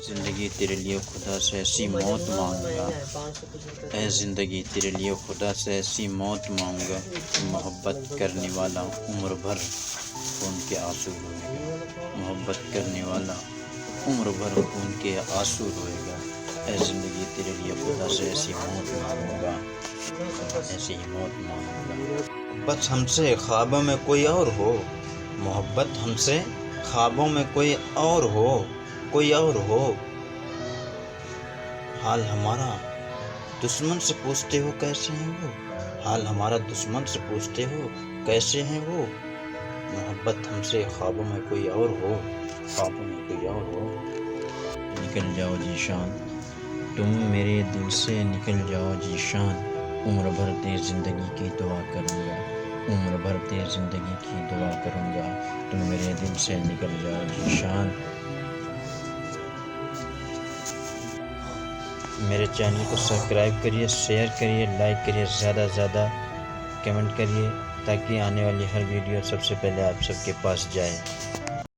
زندگی تیرے لیے خدا سے ایسی موت مانگوں گا، اے زندگی تیرے لیے خدا سے ایسی موت مانگوں گا کہ محبت کرنے والا عمر بھر خون کے آنسو روئے گا، محبت کرنے والا عمر بھر خون کے آنسو روئے گا۔ اے زندگی تیرے لیے خدا سے ایسی موت مانگوں گا، ایسی موت مانگوں گا۔ محبت ہم سے خوابوں میں کوئی اور ہو، محبت ہم سے خوابوں میں کوئی اور ہو، کوئی اور ہو۔ حال ہمارا دشمن سے پوچھتے ہو کیسے ہیں وہ، حال ہمارا دشمن سے پوچھتے ہو کیسے ہیں وہ۔ محبت ہم سے خوابوں میں کوئی اور ہو، خوابوں میں کوئی اور ہو۔ نکل جاؤ جی شان، تم میرے دل سے نکل جاؤ جی شان، عمر بھر تیری زندگی کی دعا کروں گا، عمر بھر تیری زندگی کی دعا کروں گا، تم میرے دل سے نکل جاؤ جی شان۔ میرے چینل کو سبسکرائب کریے، شیئر کریے، لائک کریے، زیادہ سے زیادہ کمنٹ کریے تاکہ آنے والی ہر ویڈیو سب سے پہلے آپ سب کے پاس جائے۔